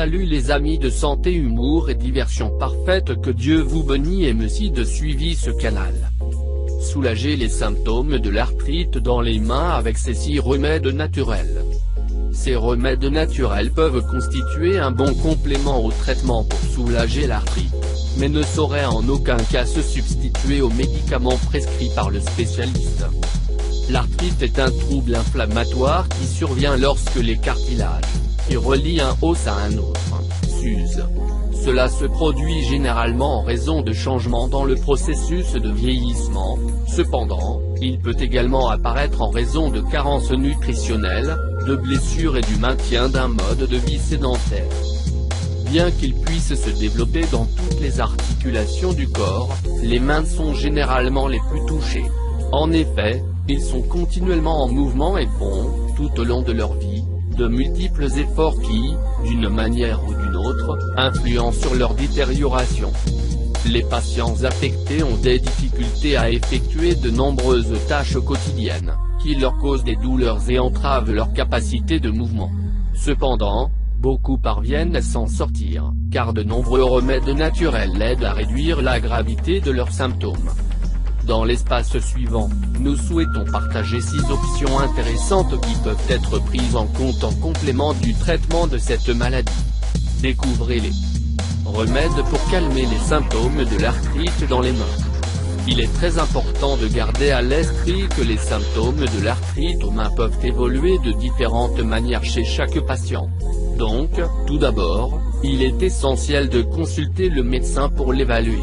Salut les amis de santé, humour et diversion parfaite, que Dieu vous bénisse et merci de suivre ce canal. Soulager les symptômes de l'arthrite dans les mains avec ces 6 remèdes naturels. Ces remèdes naturels peuvent constituer un bon complément au traitement pour soulager l'arthrite, mais ne sauraient en aucun cas se substituer aux médicaments prescrits par le spécialiste. L'arthrite est un trouble inflammatoire qui survient lorsque les cartilages, qui relient un os à un autre, s'usent. Cela se produit généralement en raison de changements dans le processus de vieillissement. Cependant, il peut également apparaître en raison de carences nutritionnelles, de blessures et du maintien d'un mode de vie sédentaire. Bien qu'il puisse se développer dans toutes les articulations du corps, les mains sont généralement les plus touchées. En effet, ils sont continuellement en mouvement et font, tout au long de leur vie, de multiples efforts qui, d'une manière ou d'une autre, influencent sur leur détérioration. Les patients affectés ont des difficultés à effectuer de nombreuses tâches quotidiennes, qui leur causent des douleurs et entravent leur capacité de mouvement. Cependant, beaucoup parviennent à s'en sortir, car de nombreux remèdes naturels aident à réduire la gravité de leurs symptômes. Dans l'espace suivant, nous souhaitons partager 6 options intéressantes qui peuvent être prises en compte en complément du traitement de cette maladie. Découvrez-les. Remèdes pour calmer les symptômes de l'arthrite dans les mains. Il est très important de garder à l'esprit que les symptômes de l'arthrite aux mains peuvent évoluer de différentes manières chez chaque patient. Donc, tout d'abord, il est essentiel de consulter le médecin pour l'évaluer.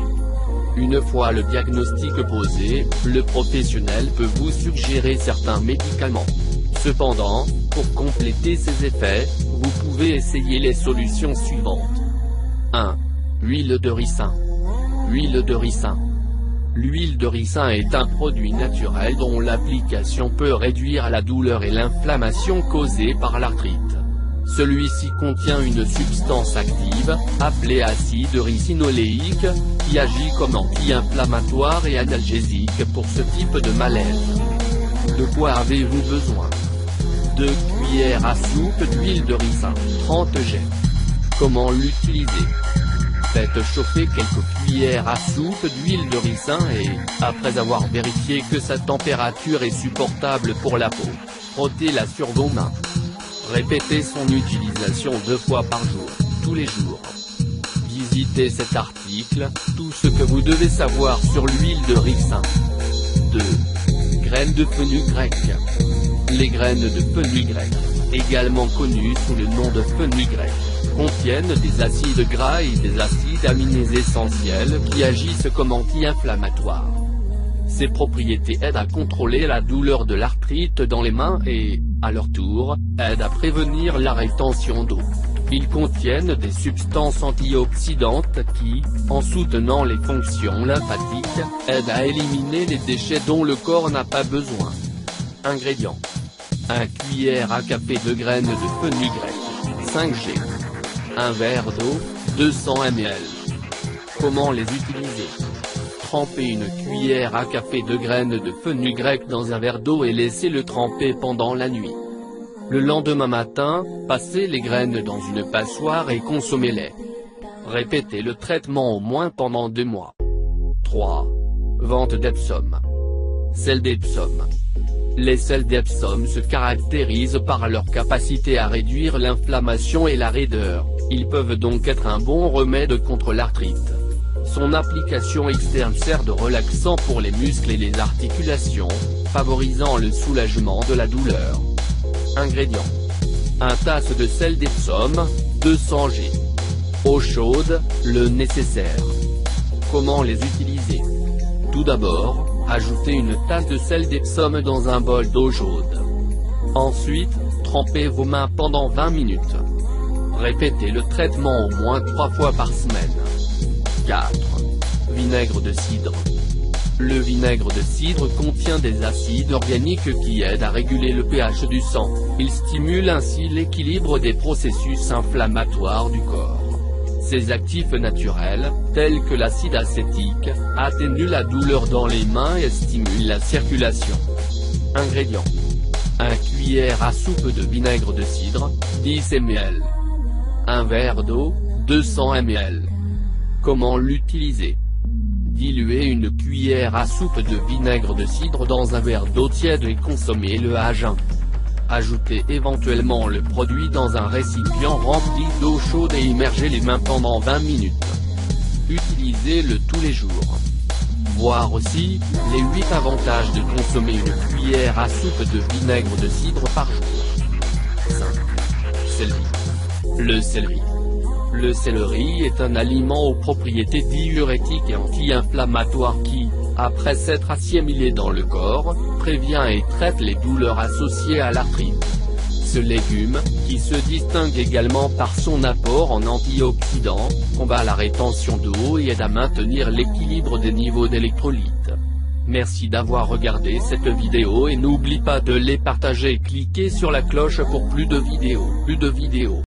Une fois le diagnostic posé, le professionnel peut vous suggérer certains médicaments. Cependant, pour compléter ces effets, vous pouvez essayer les solutions suivantes. 1. Huile de ricin. Huile de ricin. L'huile de ricin est un produit naturel dont l'application peut réduire la douleur et l'inflammation causée par l'arthrite. Celui-ci contient une substance active, appelée acide ricinoléique, qui agit comme anti-inflammatoire et analgésique pour ce type de malaise. De quoi avez-vous besoin? 2 cuillères à soupe d'huile de ricin, 30 g. Comment l'utiliser? Faites chauffer quelques cuillères à soupe d'huile de ricin et, après avoir vérifié que sa température est supportable pour la peau, frottez-la sur vos mains. Répétez son utilisation 2 fois par jour, tous les jours. Visitez cet article, tout ce que vous devez savoir sur l'huile de ricin. 2. Graines de fenugrec. Les graines de fenugrec, également connues sous le nom de fenugrec, contiennent des acides gras et des acides aminés essentiels qui agissent comme anti-inflammatoires. Ces propriétés aident à contrôler la douleur de l'arthrite dans les mains et, à leur tour, aident à prévenir la rétention d'eau. Ils contiennent des substances antioxydantes qui, en soutenant les fonctions lymphatiques, aident à éliminer les déchets dont le corps n'a pas besoin. Ingrédients. 1 cuillère à café de graines de fenugrec, 5 g. 1 verre d'eau, 200 ml. Comment les utiliser? Trempez une cuillère à café de graines de fenugrec dans un verre d'eau et laissez-le tremper pendant la nuit. Le lendemain matin, passez les graines dans une passoire et consommez-les. Répétez le traitement au moins pendant 2 mois. 3. Vente d'Epsom. Sel d'Epsom. Les sels d'Epsom se caractérisent par leur capacité à réduire l'inflammation et la raideur. Ils peuvent donc être un bon remède contre l'arthrite. Son application externe sert de relaxant pour les muscles et les articulations, favorisant le soulagement de la douleur. Ingrédients. 1 tasse de sel d'Epsom, 200 g. Eau chaude, le nécessaire. Comment les utiliser? Tout d'abord, ajoutez une tasse de sel d'Epsom dans un bol d'eau chaude. Ensuite, trempez vos mains pendant 20 minutes. Répétez le traitement au moins 3 fois par semaine. 4. Vinaigre de cidre. Le vinaigre de cidre contient des acides organiques qui aident à réguler le pH du sang. Il stimule ainsi l'équilibre des processus inflammatoires du corps. Ces actifs naturels, tels que l'acide acétique, atténuent la douleur dans les mains et stimulent la circulation. Ingrédients. 1 cuillère à soupe de vinaigre de cidre, 10 ml. Un verre d'eau, 200 ml. Comment l'utiliser? Diluez une cuillère à soupe de vinaigre de cidre dans un verre d'eau tiède et consommez-le à jeun. Ajoutez éventuellement le produit dans un récipient rempli d'eau chaude et immergez les mains pendant 20 minutes. Utilisez-le tous les jours. Voir aussi, les 8 avantages de consommer une cuillère à soupe de vinaigre de cidre par jour. 5. Céleri. Le céleri. Le céleri est un aliment aux propriétés diurétiques et anti-inflammatoires qui, après s'être assimilé dans le corps, prévient et traite les douleurs associées à l'arthrite. Ce légume, qui se distingue également par son apport en antioxydants, combat la rétention d'eau et aide à maintenir l'équilibre des niveaux d'électrolytes. Merci d'avoir regardé cette vidéo et n'oublie pas de les partager et cliquer sur la cloche pour plus de vidéos.